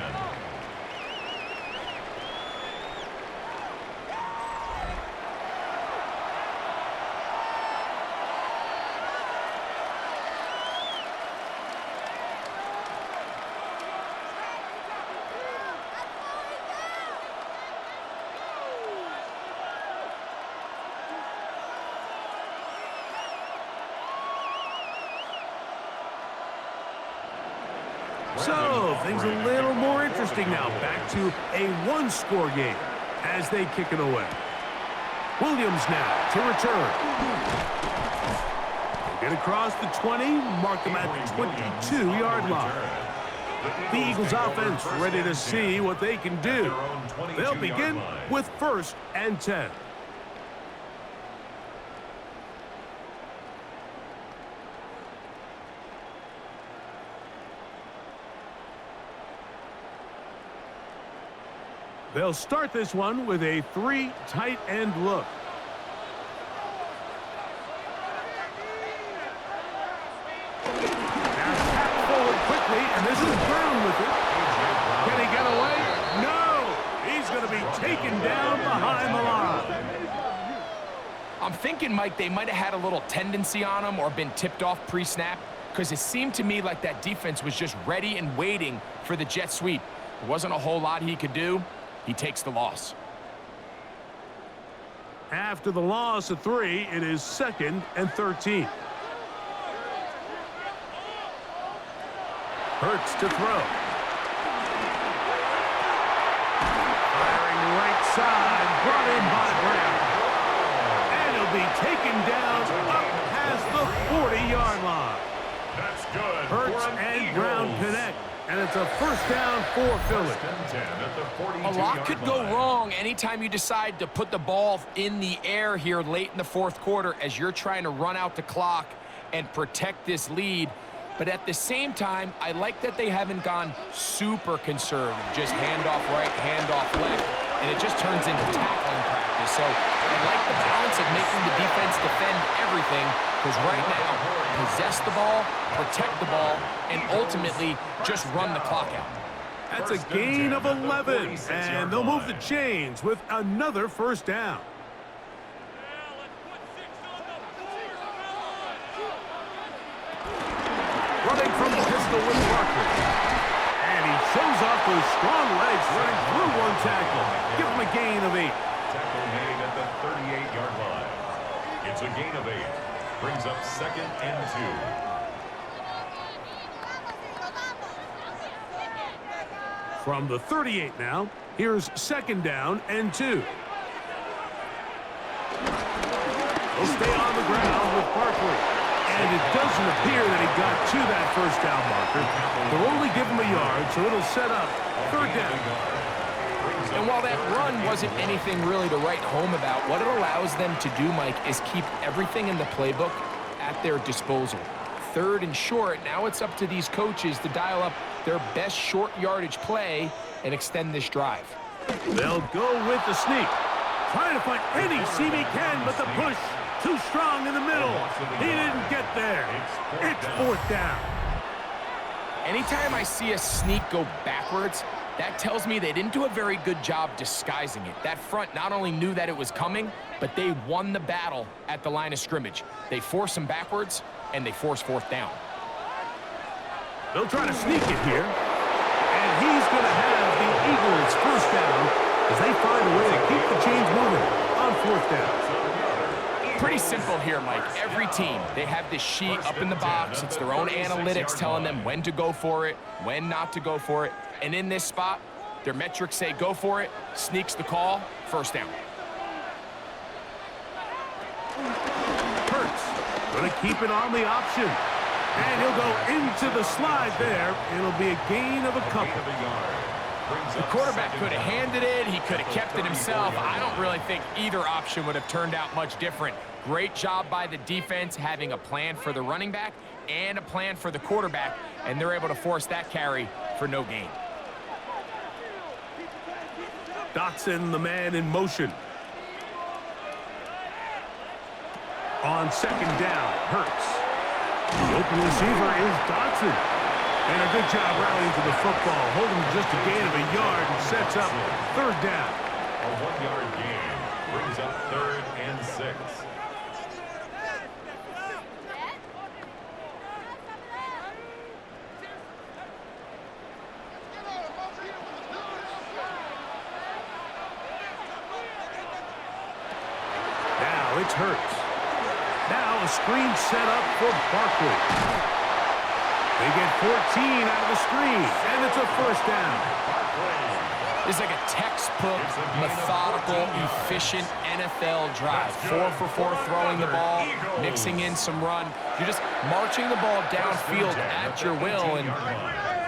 So, things a little more interesting now. Back to a one-score game as they kick it away. Williams now to return. They get across the 20, mark them at the 22-yard line. The Eagles offense ready to see what they can do. They'll begin with 1st and 10. They'll start this one with a 3 tight end look. Now tap forward quickly, and this is Brown with it. Can he get away? No! He's going to be taken down behind the line. I'm thinking, Mike, they might have had a little tendency on him or been tipped off pre-snap, because it seemed to me like that defense was just ready and waiting for the jet sweep. There wasn't a whole lot he could do. He takes the loss. After the loss of 3, it is 2nd and 13. Hurts to throw. Firing right side, brought in by Brown. And he'll be taken down up past the 40-yard line. That's good. Hurts and Brown connect. And it's a 1st down for Philly. A lot could go wrong anytime you decide to put the ball in the air here late in the 4th quarter as you're trying to run out the clock and protect this lead. But at the same time, I like that they haven't gone super conservative, just handoff right, handoff left, and it just turns into tackling practice. So I like the balance of making the defense defend everything, because right now, possess the ball, protect the ball, and ultimately just run the clock out. That's a gain of 11, and they'll move the chains with another first down. Running from the pistol with Barkley. And he shows off those strong legs running through one tackle. Give him a gain of 8. Tackle made at the 38-yard line. It's a gain of 8. Brings up 2nd and 2. From the 38 now, here's 2nd down and 2. He'll stay on the ground with Barkley. And it doesn't appear that he got to that first down marker. They'll only give him a yard, so it'll set up 3rd down. And while that run wasn't anything really to write home about, what it allows them to do, Mike, is keep everything in the playbook at their disposal. 3rd and short, now it's up to these coaches to dial up their best short yardage play and extend this drive. They'll go with the sneak. Trying to find any seam he can, but the push too strong in the middle. He didn't get there. It's 4th down. Anytime I see a sneak go backwards, that tells me they didn't do a very good job disguising it. That front not only knew that it was coming, but they won the battle at the line of scrimmage. They force him backwards, and they force 4th down. They'll try to sneak it here. And he's going to have the Eagles' first down as they find a way to keep the chains moving on 4th down. Pretty simple here, Mike. Every team, they have this sheet up in the box. It's their own analytics telling them when to go for it, when not to go for it. And in this spot, their metrics say go for it, sneaks the call, 1st down. Hurts going to keep it on the option. And he'll go into the slide there. It'll be a gain of a couple. The quarterback could have handed it. He could have kept it himself. I don't really think either option would have turned out much different. Great job by the defense having a plan for the running back and a plan for the quarterback, and they're able to force that carry for no gain. Dotson, the man in motion. On 2nd down, Hurts. The open receiver is Dotson. And a good job rallying to the football, holding just a gain of a yard and sets up 3rd down. A 1-yard gain brings up 3rd and 6. Now it's Hurts. Now a screen set up for Barkley. They get 14 out of the screen, and it's a 1st down. This is like a textbook, methodical, efficient NFL drive. 4 for 4 throwing the ball, mixing in some run. You're just marching the ball downfield at your will, and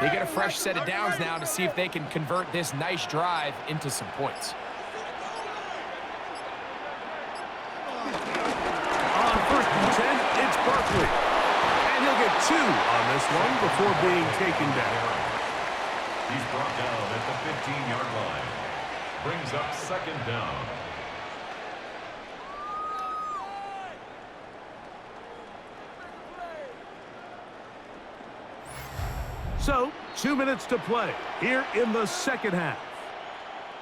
they get a fresh set of downs now to see if they can convert this nice drive into some points. On 1st and 10, it's Barkley. And he'll get 2 on this one before being taken down. He's brought down at the 15-yard line. Brings up 2nd down. So, 2 minutes to play here in the 2nd half.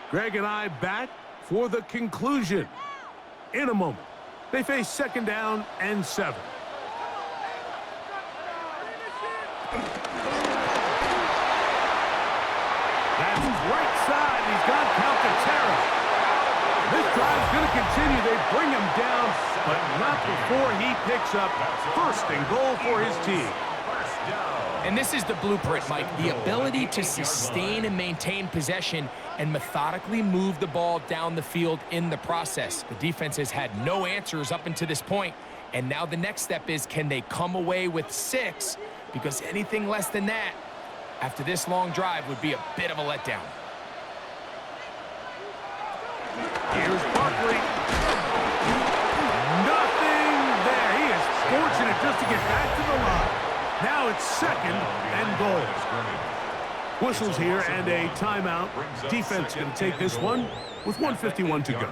Greg and I back for the conclusion. In a moment, they face 2nd down and 7. That's right side. He's got Calcaterra. This drive's going to continue. They bring him down, but not before he picks up 1st and goal for his team. And this is the blueprint, Mike. The ability to sustain and maintain possession and methodically move the ball down the field in the process. The defense has had no answers up until this point, and now the next step is, can they come away with 6? Because anything less than that, after this long drive, would be a bit of a letdown. Here's Barkley. Nothing there. He is fortunate just to get back to the line. Now Now it's second and goal. Whistles here and a timeout. Defense going to take this one with 1:51 to go.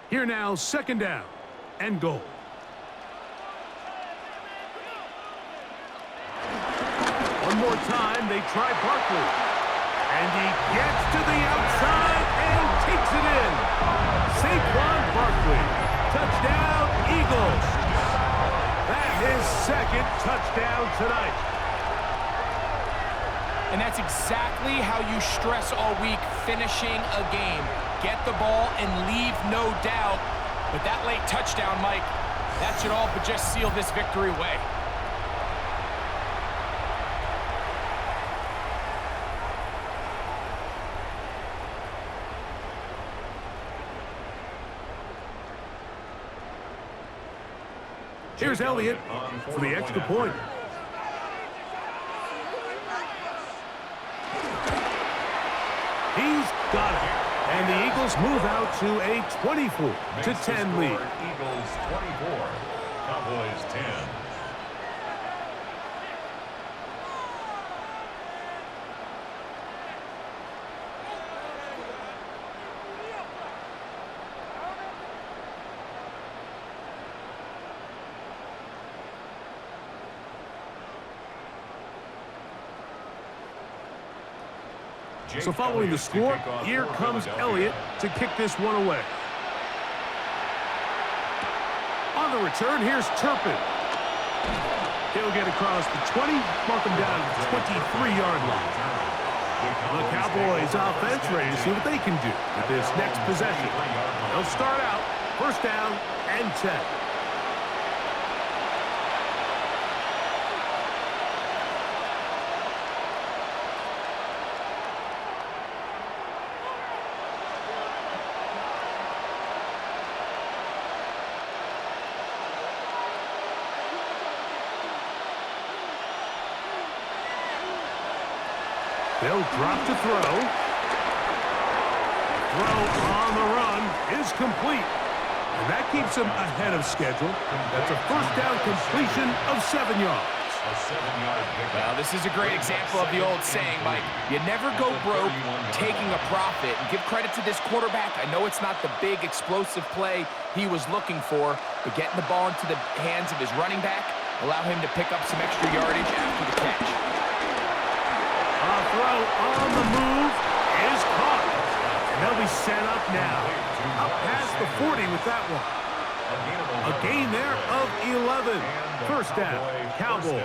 Here now, second down and goal. One more time, they try Barkley. And he gets to the outside and takes it in. Saquon Barkley. Touchdown, Eagles. That's his second touchdown tonight. And that's exactly how you stress all week, finishing a game. Get the ball and leave no doubt. But that late touchdown, Mike, that should all but just seal this victory away. Here's Elliott for the extra point. He's got it. And the Eagles move out to a 24-10 lead. Eagles 24, Cowboys 10. So following the score, here comes Elliott to kick this one away. On the return, here's Turpin. He'll get across the 20, mark him down at the 23-yard line. The Cowboys offense ready to see what they can do with this next possession. They'll start out first down and 10. They'll drop to throw. Throw on the run is complete. And that keeps him ahead of schedule. That's a first down completion of 7 yards. Well, this is a great example of the old saying, Mike, you never go broke taking a profit. And give credit to this quarterback. I know it's not the big explosive play he was looking for, but getting the ball into the hands of his running back, allow him to pick up some extra yardage after the catch. Throw on the move is caught. And they'll be set up now. Up past the 40 with that one. A gain there of 11. First down, Cowboys.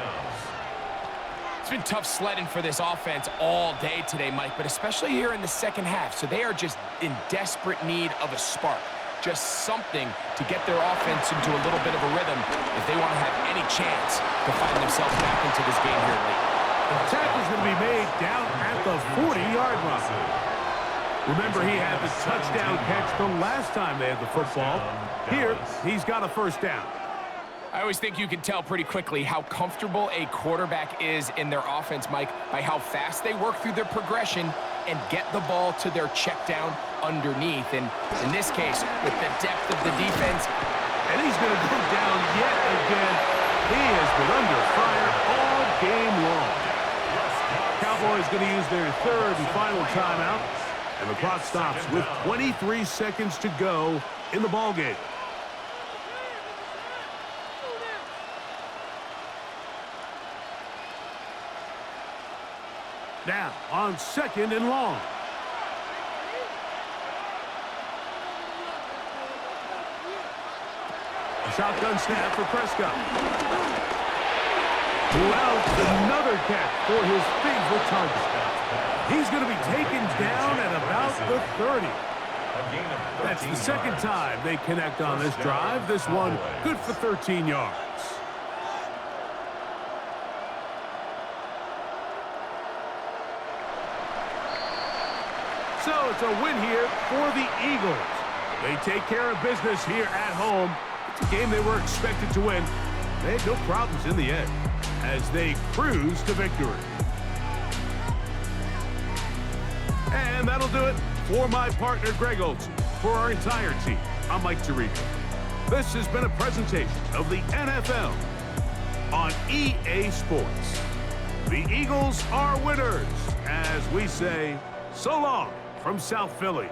It's been tough sledding for this offense all day today, Mike, but especially here in the second half. So they are just in desperate need of a spark. Just something to get their offense into a little bit of a rhythm if they want to have any chance to find themselves back into this game here late. The tackle's going to be made down at the 40-yard line. Remember, he had the touchdown catch the last time they had the football. Here, he's got a first down. I always think you can tell pretty quickly how comfortable a quarterback is in their offense, Mike, by how fast they work through their progression and get the ball to their check down underneath. And in this case, with the depth of the defense. And he's going to go down yet again. He has been under fire all game long. Cowboys going to use their third and final timeout, and the clock stops with 23 seconds to go in the ballgame. Now on second and long. A shotgun snap for Prescott. Well, another catch for his favorite target. He's going to be taken down at about the 30. That's the second time they connect on this drive. This one good for 13 yards. So it's a win here for the Eagles. They take care of business here at home. It's a game they were expected to win. They had no problems in the end as they cruise to victory. And that'll do it for my partner, Greg Olson. For our entire team, I'm Mike Tirico. This has been a presentation of the NFL on EA Sports. The Eagles are winners, as we say, so long from South Philly.